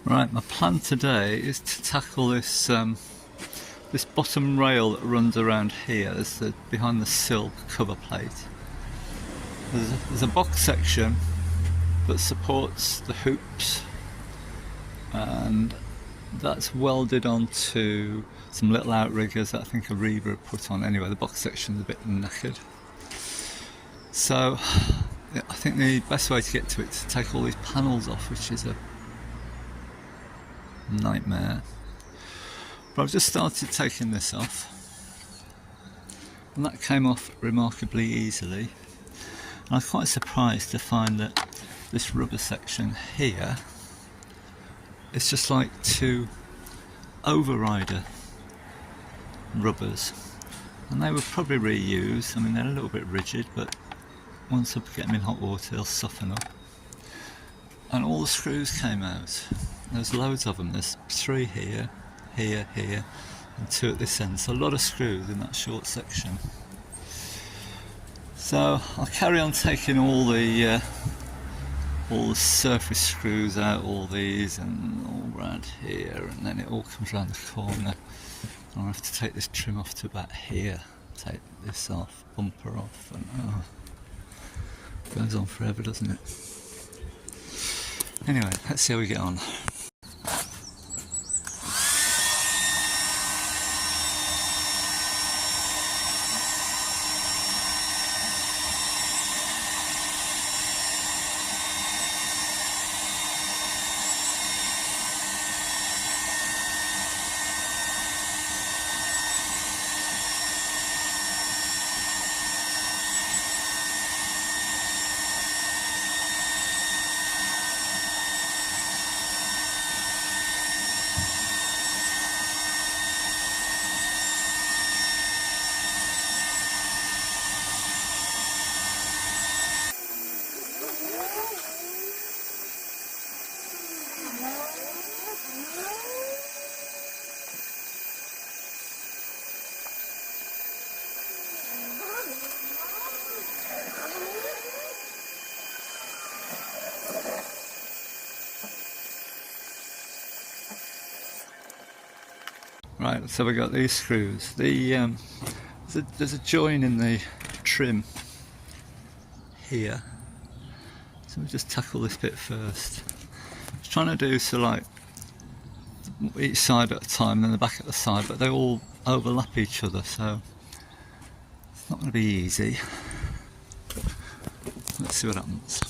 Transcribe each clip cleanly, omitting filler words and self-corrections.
Right, my plan today is to tackle this this bottom rail that runs around here. There's behind the sill cover plate. There's a box section that supports the hoops, and that's welded onto some little outriggers that I think Eriba put on. Anyway, the box section's a bit knackered. So I think the best way to get to it is to take all these panels off, which is a nightmare. But I've just started taking this off, and that came off remarkably easily. And I was quite surprised to find that this rubber section here is just like two overrider rubbers, and they were probably reused. I mean, they're a little bit rigid, but once I get them in hot water they'll soften up. And all the screws came out. There's loads of them. There's 3 here, here, here, and 2 at this end. So a lot of screws in that short section. So I'll carry on taking all the surface screws out, all these, and all around here, and then it all comes around the corner. I'll have to take this trim off to about here. Take this off, bumper off, and it goes on forever, doesn't it? Anyway, let's see how we get on. Right, so we got these screws. There's a join in the trim here, so we'll just tackle this bit first. I was trying to do so like each side at a time, and then the back at the side, but they all overlap each other, so it's not going to be easy. Let's see what happens.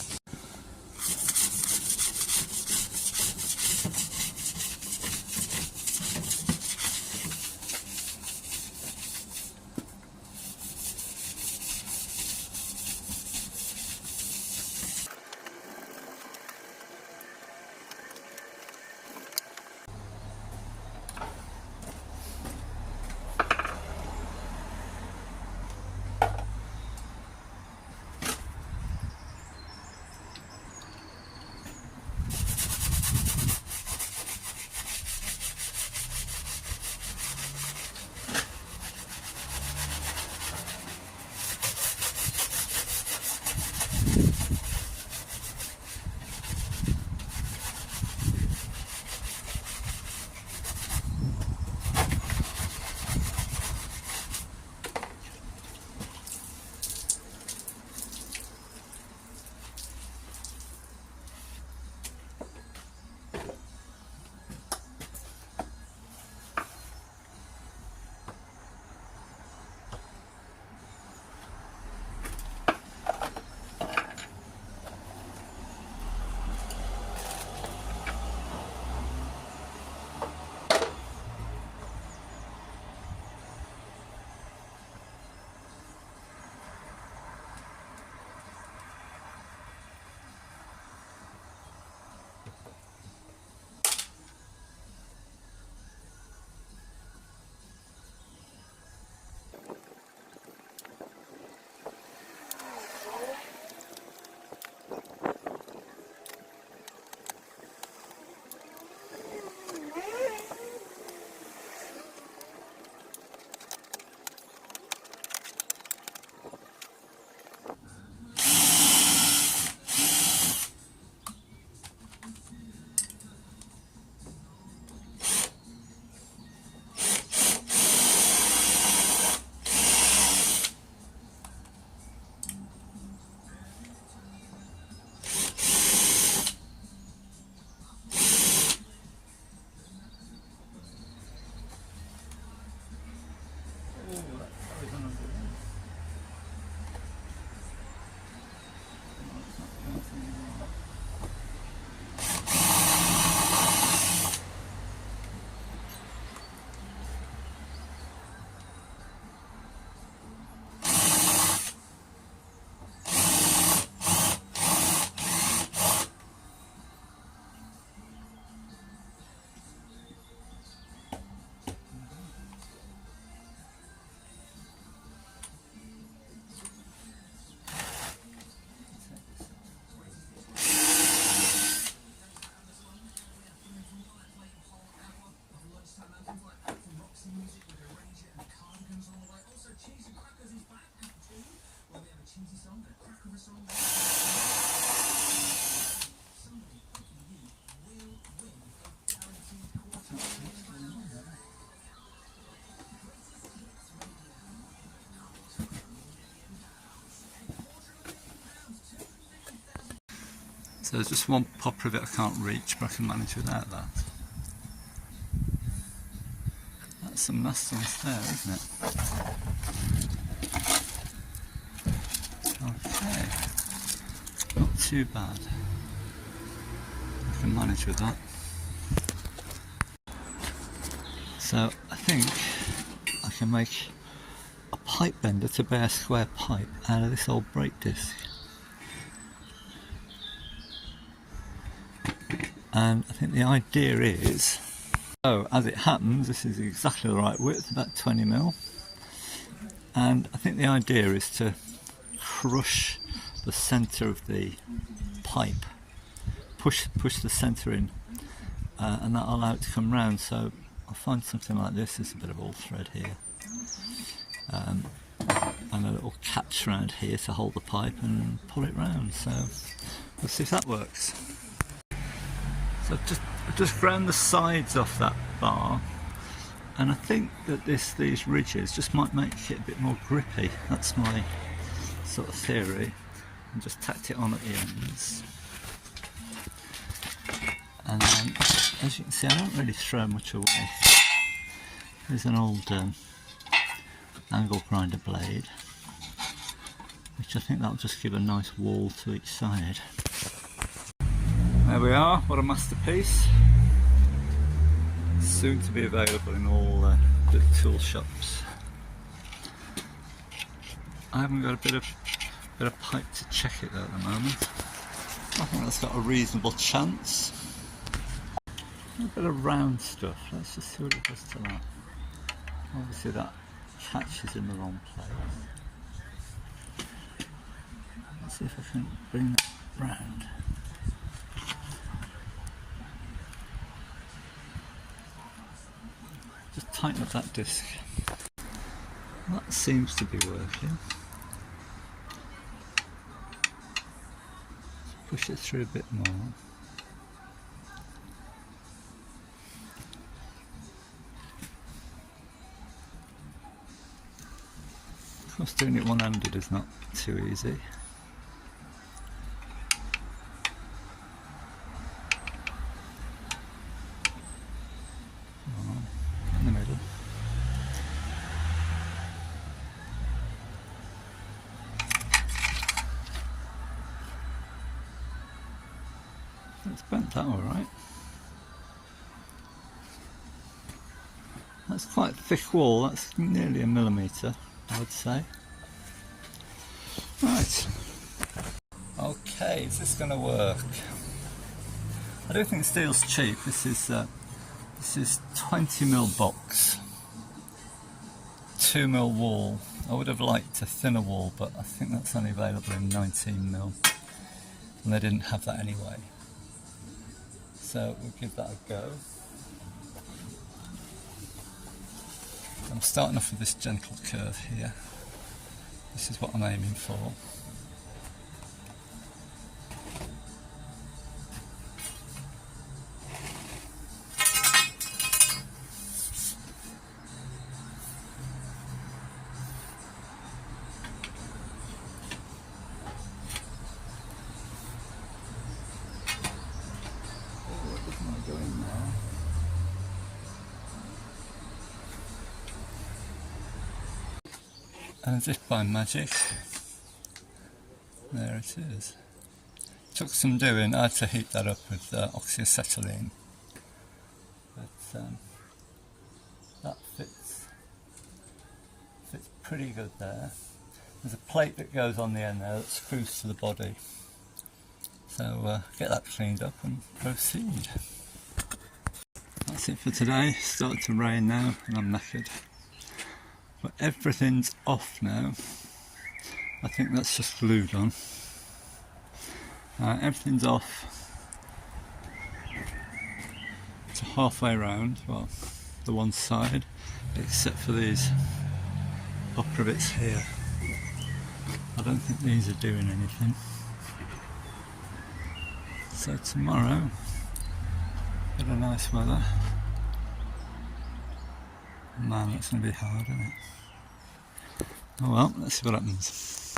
So there's just one pop rivet I can't reach, but I can manage without that. That's some nastiness there, isn't it? Okay, not too bad. I can manage with that. So I think I can make a pipe bender to bear square pipe out of this old brake disc. And I think the idea is, so as it happens, this is exactly the right width, about 20mm. And I think the idea is to crush the centre of the pipe, push the centre in, and that'll allow it to come round. So I'll find something like this. There's a bit of all thread here, and a little catch round here to hold the pipe and pull it round. So we'll see if that works. So I've just ground the sides off that bar, and I think that these ridges just might make it a bit more grippy. That's my sort of theory. And just tacked it on at the ends. And then, as you can see, I don't really throw much away. There's an old angle grinder blade, which I think that'll just give a nice wall to each side. There we are, what a masterpiece. Soon to be available in all the tool shops. I haven't got a bit of pipe to check it though at the moment. I think that's got a reasonable chance. A bit of round stuff, let's just see what it does to that. Obviously that catch is in the wrong place. Let's see if I can bring that round. Just tighten up that disc. That seems to be working. Push it through a bit more. Of course, doing it one-handed is not too easy. In the middle. It's bent that alright. That's quite a thick wall, that's nearly 1mm, I would say. Right. Okay, is this going to work? I don't think steel's cheap. This is 20mm box, 2mm wall. I would have liked a thinner wall, but I think that's only available in 19mm, and they didn't have that anyway. So we'll give that a go. I'm starting off with this gentle curve here. This is what I'm aiming for. And as if by magic, there it is. Took some doing. I had to heat that up with oxyacetylene, but that fits pretty good there. There's a plate that goes on the end there that screws to the body, so get that cleaned up and proceed. That's it for today. It's started to rain now and I'm knackered. But everything's off now. I think that's just glued on. Everything's off to halfway round, well, the one side, except for these upper bits here. I don't think these are doing anything. So tomorrow, bit of nice weather. Man, that's going to be hard, isn't it? Oh well, let's see what happens.